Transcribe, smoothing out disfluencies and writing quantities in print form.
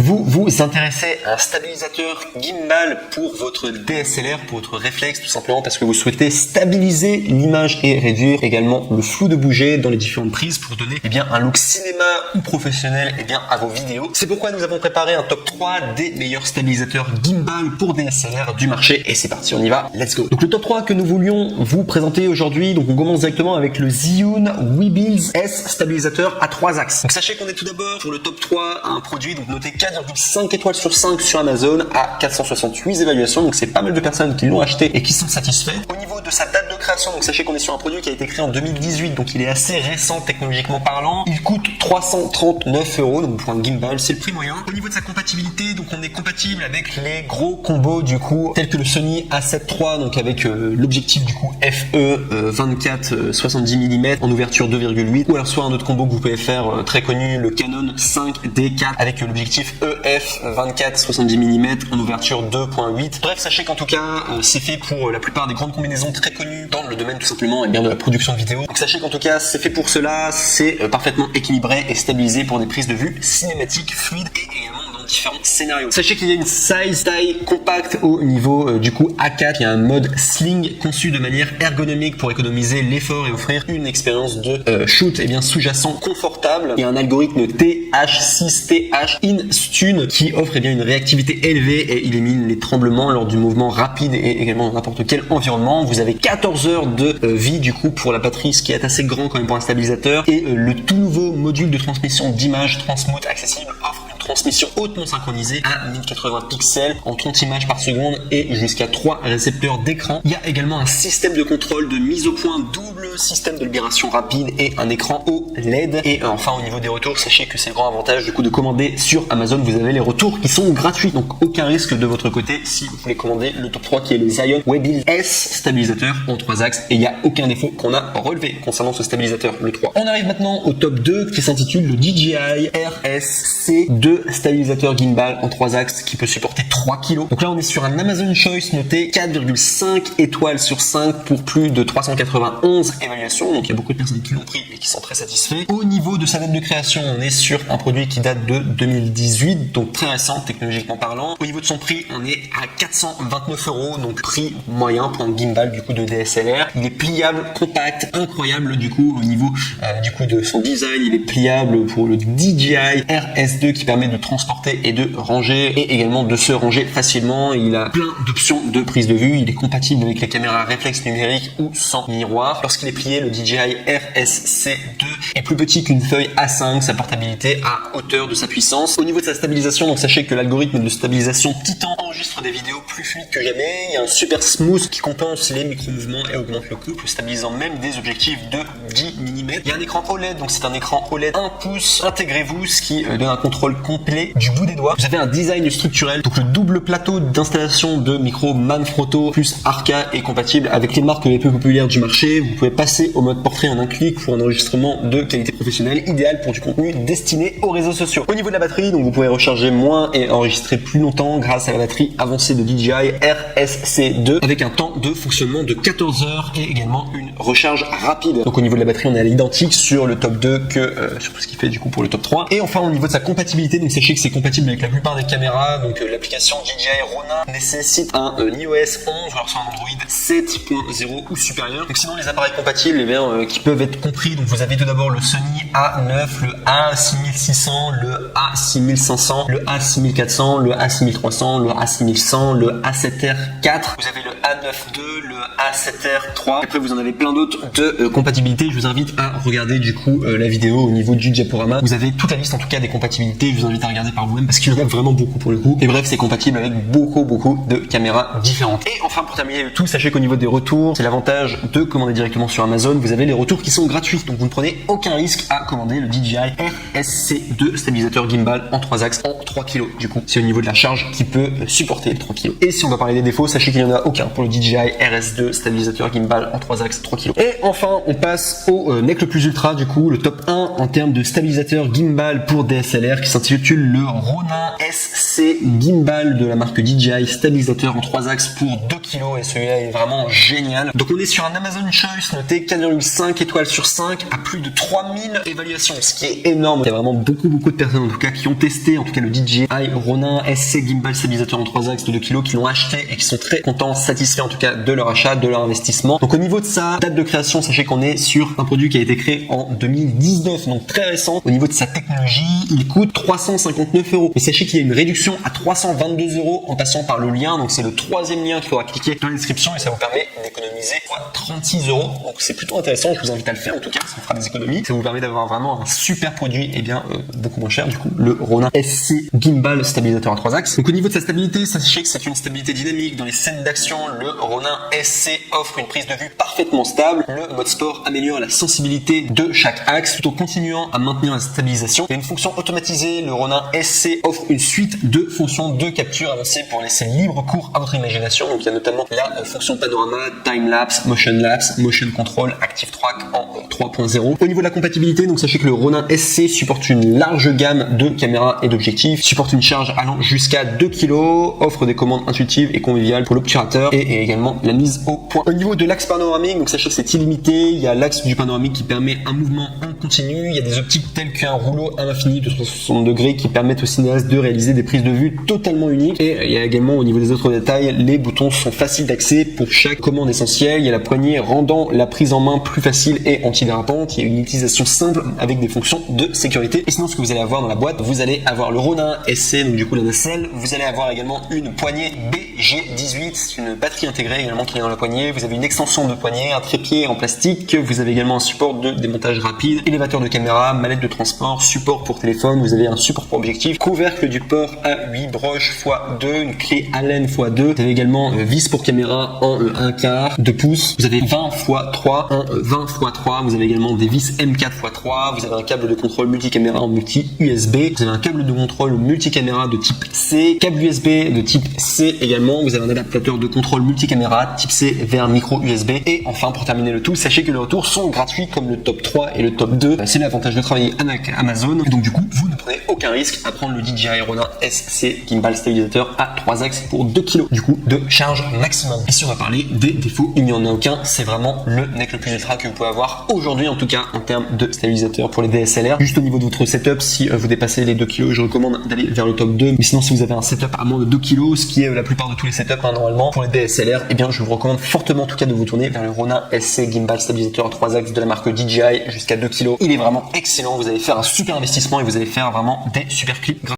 Vous vous intéressez à un stabilisateur gimbal pour votre DSLR, pour votre réflexe, tout simplement parce que vous souhaitez stabiliser l'image et réduire également le flou de bouger dans les différentes prises pour donner un look cinéma ou professionnel à vos vidéos. C'est pourquoi nous avons préparé un top 3 des meilleurs stabilisateurs gimbal pour DSLR du marché et c'est parti, on y va, let's go. Donc le top 3 que nous voulions vous présenter aujourd'hui, donc on commence directement avec le Zhiyun Weebiz S stabilisateur à 3 axes. Donc sachez qu'on est tout d'abord pour le top 3 à un produit donc noté 4,5 étoiles sur 5 sur Amazon à 468 évaluations, donc c'est pas mal de personnes qui l'ont acheté et qui sont satisfaits. Au niveau de sa date de création, donc sachez qu'on est sur un produit qui a été créé en 2018, donc il est assez récent technologiquement parlant. Il coûte 339 €, donc pour un gimbal, c'est le prix moyen. Au niveau de sa compatibilité, donc on est compatible avec les gros combos du coup, tels que le Sony A7 III, donc avec l'objectif du coup FE 24 70 mm en ouverture 2,8, ou alors soit un autre combo que vous pouvez faire très connu, le Canon 5D4 avec l'objectif EF 24 70 mm en ouverture 2.8. Bref, sachez qu'en tout cas, c'est fait pour la plupart des grandes combinaisons très connues dans le domaine tout simplement de la production de vidéo. Donc sachez qu'en tout cas, c'est fait pour cela, c'est parfaitement équilibré et stabilisé pour des prises de vue cinématiques, fluides et également dans différents scénarios. Sachez qu'il y a une taille compacte au niveau du coup A4. Il y a un mode sling conçu de manière ergonomique pour économiser l'effort et offrir une expérience de shoot sous-jacent confortable. Il y a un algorithme TH6TH InStune qui offre une réactivité élevée et il élimine les tremblements lors du mouvement rapide et également dans n'importe quel environnement. Vous avez 14 heures de vie du coup pour la batterie, ce qui est assez grand quand même pour un stabilisateur, et le tout nouveau module de transmission d'image Transmute accessible offre une transmission hautement synchronisée à 1080 pixels en 30 images par seconde et jusqu'à 3 récepteurs d'écran. Il y a également un système de contrôle de mise au point double, système de libération rapide et un écran OLED. Et enfin au niveau des retours, sachez que c'est le grand avantage du coup de commander sur Amazon, vous avez les retours qui sont gratuits, donc aucun risque de votre côté si vous voulez commander le top 3 qui est le Zhiyun Weebiz S stabilisateur en 3 axes, et il n'y a aucun défaut qu'on a relevé concernant ce stabilisateur, le 3. On arrive maintenant au top 2 qui s'intitule le DJI RSC2 stabilisateur gimbal en 3 axes qui peut supporter 3 kg. Donc là on est sur un Amazon Choice noté 4,5 étoiles sur 5 pour plus de 391 évaluations, donc il y a beaucoup de personnes qui l'ont pris et qui sont très satisfaits. Au niveau de sa date de création, on est sur un produit qui date de 2018, donc très récent technologiquement parlant. Au niveau de son prix, on est à 429 €, donc prix moyen pour un gimbal du coup de DSLR. Il est pliable, compact, incroyable du coup au niveau de son design. Il est pliable pour le DJI RS2 qui permet de transporter et de ranger et également de se ranger facilement. Il a plein d'options de prise de vue. Il est compatible avec les caméras réflexes numériques ou sans miroir. Lorsqu'il est plié, le DJI RSC2 est plus petit qu'une feuille A5. Sa portabilité à hauteur de sa puissance. Au niveau de sa stabilisation, donc sachez que l'algorithme de stabilisation Titan enregistre des vidéos plus fluides que jamais. Il y a un super smooth qui compense les micro-mouvements et augmente le couple, stabilisant même des objectifs de 10 mm. Il y a un écran OLED, donc c'est un écran OLED 1 pouce. Intégrez-vous, ce qui donne un contrôle complet du bout des doigts. Vous avez un design structurel, donc le double plateau d'installation de micro Manfrotto plus Arca est compatible avec les marques les plus populaires du marché. Vous pouvez passer au mode portrait en un clic pour un enregistrement de qualité professionnelle, idéal pour du contenu destiné aux réseaux sociaux. Au niveau de la batterie, donc vous pouvez recharger moins et enregistrer plus longtemps grâce à la batterie avancée de DJI RSC2 avec un temps de fonctionnement de 14 heures et également une recharge rapide. Donc au niveau de la batterie, on est à l'identique sur le top 2 que sur ce qui fait du coup pour le top 3. Et enfin au niveau de sa compatibilité, donc sachez que c'est compatible avec la plupart des caméras. Donc l'application DJI Ronin nécessite un iOS 11 ou alors sur un Android 7.0 ou supérieur. Donc sinon les appareils compatibles qui peuvent être compris, donc vous avez tout d'abord le Sony A9, le A6600, le A6500, le A6400, le A6300, le A6100, le A7R4. Vous avez le A9 II, le A7R3. Après vous en avez plein d'autres de compatibilité. Je vous invite à regarder du coup la vidéo au niveau du diaporama. Vous avez toute la liste en tout cas des compatibilités. Je vous invite à regarder par vous-même parce qu'il y en a vraiment beaucoup pour le coup. Et bref, c'est compatible avec beaucoup de caméras différentes. Et enfin pour terminer le tout, sachez qu'au niveau des retours, c'est l'avantage de commander directement sur Amazon. Vous avez les retours qui sont gratuits, donc vous ne prenez aucun risque à commander le DJI RSC2 stabilisateur gimbal en 3 axes en 3 kg. Du coup, c'est au niveau de la charge qui peut supporter supporter les 3 kg. Et si on va parler des défauts, sachez qu'il n'y en a aucun pour le DJI RS2 stabilisateur gimbal en 3 axes 3 kg. Et enfin, on passe au NEC le plus ultra, du coup, le top 1 en termes de stabilisateur gimbal pour DSLR qui s'intitule le Ronin SC Gimbal de la marque DJI, stabilisateur en 3 axes pour 2 kg, et celui-là est vraiment génial. Donc on est sur un Amazon Choice noté 4,5 étoiles sur 5 à plus de 3000 évaluations, ce qui est énorme. Il y a vraiment beaucoup de personnes en tout cas qui ont testé en tout cas le DJI Ronin SC Gimbal stabilisateur en 3 axes de 2 kg, qui l'ont acheté et qui sont très contents, satisfaits en tout cas de leur achat, de leur investissement. Donc au niveau de sa date de création, sachez qu'on est sur un produit qui a été créé en 2019, donc très récent. Au niveau de sa technologie, il coûte 359 €. Mais sachez qu'il y a une réduction à 322 € en passant par le lien, donc c'est le 3e lien qu'il faudra cliquer dans la description et ça vous permet d'économiser 36 €. Donc c'est plutôt intéressant, je vous invite à le faire en tout cas, ça vous fera des économies. Ça vous permet d'avoir vraiment un super produit et bien beaucoup moins cher, du coup le Ronin SC Gimbal stabilisateur à 3 axes. Donc au niveau de sa stabilité, sachez que c'est une stabilité dynamique. Dans les scènes d'action, le Ronin SC offre une prise de vue parfaitement stable. Le mode sport améliore la sensibilité de chaque axe tout en continuant à maintenir la stabilisation. Il y a une fonction automatisée, le Ronin SC offre une suite de fonctions de capture avancées pour laisser libre cours à votre imagination. Donc il y a notamment la fonction panorama, time lapse, motion control, active track en 3.0. Au niveau de la compatibilité, donc sachez que le Ronin SC supporte une large gamme de caméras et d'objectifs, supporte une charge allant jusqu'à 2 kg, offre des commandes intuitives et conviviales pour l'obturateur et également la mise au point. Au niveau de l'axe panoramique, donc sachez que c'est illimité. Il y a l'axe du panoramique qui permet un mouvement en continu. Il y a des optiques telles qu'un rouleau à l'infini de 360 degrés qui permettent au cinéaste de réaliser des prises de vue totalement uniques. Et il y a également au niveau des autres détails, les boutons sont faciles d'accès pour chaque commande essentielle. Il y a la poignée rendant la prise en main plus facile et antidérapante. Il y a une utilisation simple avec des fonctions de sécurité. Et sinon, ce que vous allez avoir dans la boîte, vous allez avoir le Ronin SC, donc du coup la nacelle. Vous allez avoir également une poignée BG18, une batterie intégrée également qui est dans la poignée. Vous avez une extension de poignée, un trépied en plastique. Vous avez également un support de démontage rapide, élévateur de caméra, mallette de transport, support pour téléphone. Vous avez un support pour objectif, couvercle du port à 8 broches x2, une clé Allen x2. Vous avez également vis pour caméra en 1/4 de pouce. Vous avez 20 x 3 en 20 x 3. Vous avez également des vis M4 x 3. Vous avez un câble de contrôle multicaméra en multi-USB. Vous avez un câble de contrôle multicaméra de type C, câble USB de type C également. Vous avez un adaptateur de contrôle multicaméra type C vers micro USB. Et enfin, pour terminer le tout, sachez que les retours sont gratuits comme le top 3 et le top 2. C'est l'avantage de travailler avec Amazon. Et donc du coup, vous ne prenez aucun risque à prendre le DJI Ronin SC Gimbal stabilisateur à 3 axes pour 2 kg du coup de charge maximum. Et si on va parler des défauts, il n'y en a aucun. C'est vraiment le NEC le plus ultra que vous pouvez avoir aujourd'hui, en tout cas en termes de stabilisateur pour les DSLR. Juste au niveau de votre setup, si vous dépassez les 2 kg, je recommande d'aller vers le top 2. Mais sinon, si vous avez un setup à moins de 2 kg, ce qui est la plupart de tous les setups normalement pour les DSLR, eh bien je vous recommande fortement en tout cas de vous tourner vers le Ronin SC Gimbal stabilisateur à 3 axes de la marque DJI jusqu'à 2 kg. Il est vraiment excellent. Vous allez faire un super investissement et vous allez faire vraiment des super clips gratuits.